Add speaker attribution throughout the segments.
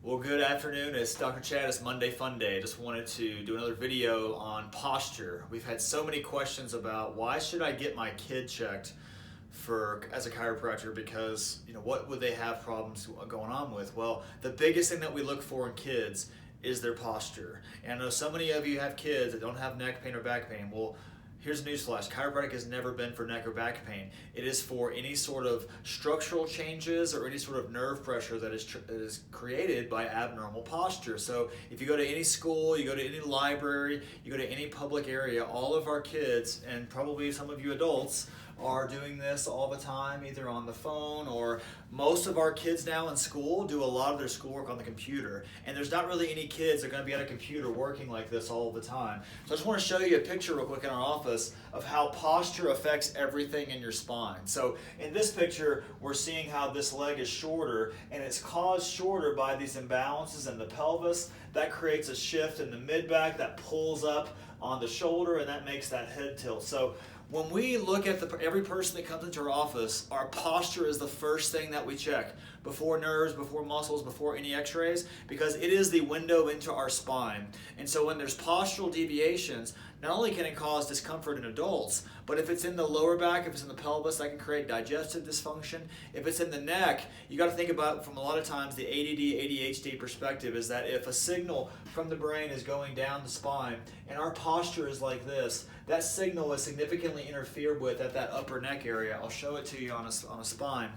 Speaker 1: Well, good afternoon. It's Dr. Chad. It's Monday Fun Day. Just wanted to do another video on posture. We've had so many questions about why should I get my kid checked as a chiropractor, because what would they have problems going on with? Well, the biggest thing that we look for in kids is their posture. And I know so many of you have kids that don't have neck pain or back pain. Well, here's a newsflash. Chiropractic has never been for neck or back pain. It is for any sort of structural changes or any sort of nerve pressure that is created by abnormal posture. So if you go to any school, you go to any library, you go to any public area, all of our kids, and probably some of you adults, are doing this all the time, either on the phone, or most of our kids now in school do a lot of their schoolwork on the computer. And there's not really any kids that are going to be at a computer working like this all the time. So I just want to show you a picture real quick in our office of how posture affects everything in your spine. So in this picture, we're seeing how this leg is shorter, and it's caused shorter by these imbalances in the pelvis. That creates a shift in the mid-back that pulls up on the shoulder, and that makes that head tilt. So when we look at every person that comes into our office, our posture is the first thing that we check before nerves, before muscles, before any x-rays, because it is the window into our spine. And so when there's postural deviations, not only can it cause discomfort in adults, but if it's in the lower back, if it's in the pelvis, that can create digestive dysfunction. If it's in the neck, you got to think about, from a lot of times, the ADD, ADHD perspective is that if a signal from the brain is going down the spine and our posture is like this, that signal is significantly interfered with at that upper neck area. I'll show it to you on a spine.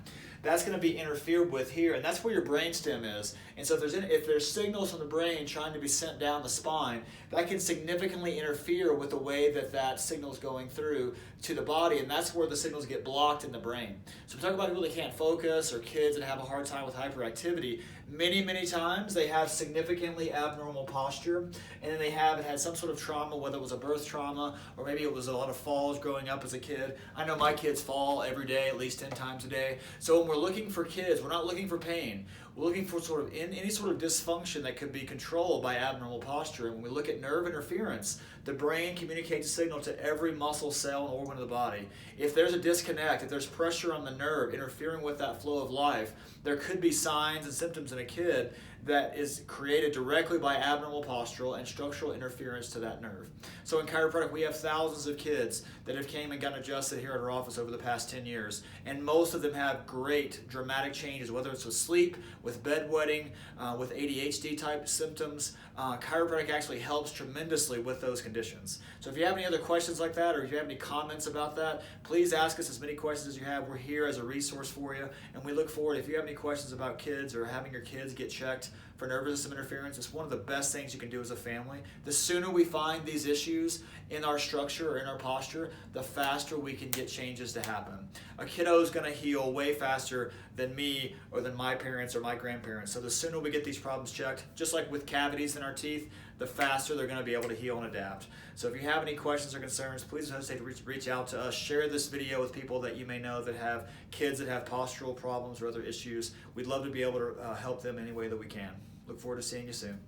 Speaker 1: That's going to be interfered with here, and that's where your brainstem is. And so if there's signals from the brain trying to be sent down the spine, that can significantly interfere with the way that signal is going through to the body, and that's where the signals get blocked in the brain. So we talk about people that can't focus or kids that have a hard time with hyperactivity. Many times they have significantly abnormal posture, and then they have had some sort of trauma, whether it was a birth trauma or maybe it was a lot of falls growing up as a kid. I know my kids fall every day, at least 10 times a day. So when we're looking for kids, we're not looking for pain. We're looking for any sort of dysfunction that could be controlled by abnormal posture. And when we look at nerve interference, the brain communicates a signal to every muscle, cell, and organ of the body. If there's a disconnect, if there's pressure on the nerve interfering with that flow of life, there could be signs and symptoms in a kid that is created directly by abnormal postural and structural interference to that nerve. So in chiropractic, we have thousands of kids that have came and gotten adjusted here at our office over the past 10 years. And most of them have great dramatic changes, whether it's with sleep, with bedwetting, with ADHD type symptoms. Chiropractic actually helps tremendously with those conditions. So if you have any other questions like that, or if you have any comments about that, please ask us as many questions as you have. We're here as a resource for you, and we look forward, if you have any questions about kids or having your kids get checked for nervous system interference, it's one of the best things you can do as a family. The sooner we find these issues in our structure or in our posture, the faster we can get changes to happen. A kiddo is going to heal way faster than me or than my parents or my grandparents. So the sooner we get these problems checked, just like with cavities in our teeth, the faster they're going to be able to heal and adapt. So if you have any questions or concerns, please don't hesitate to reach out to us. Share this video with people that you may know that have kids that have postural problems or other issues. We'd love to be able to help them any way that we can. Look forward to seeing you soon.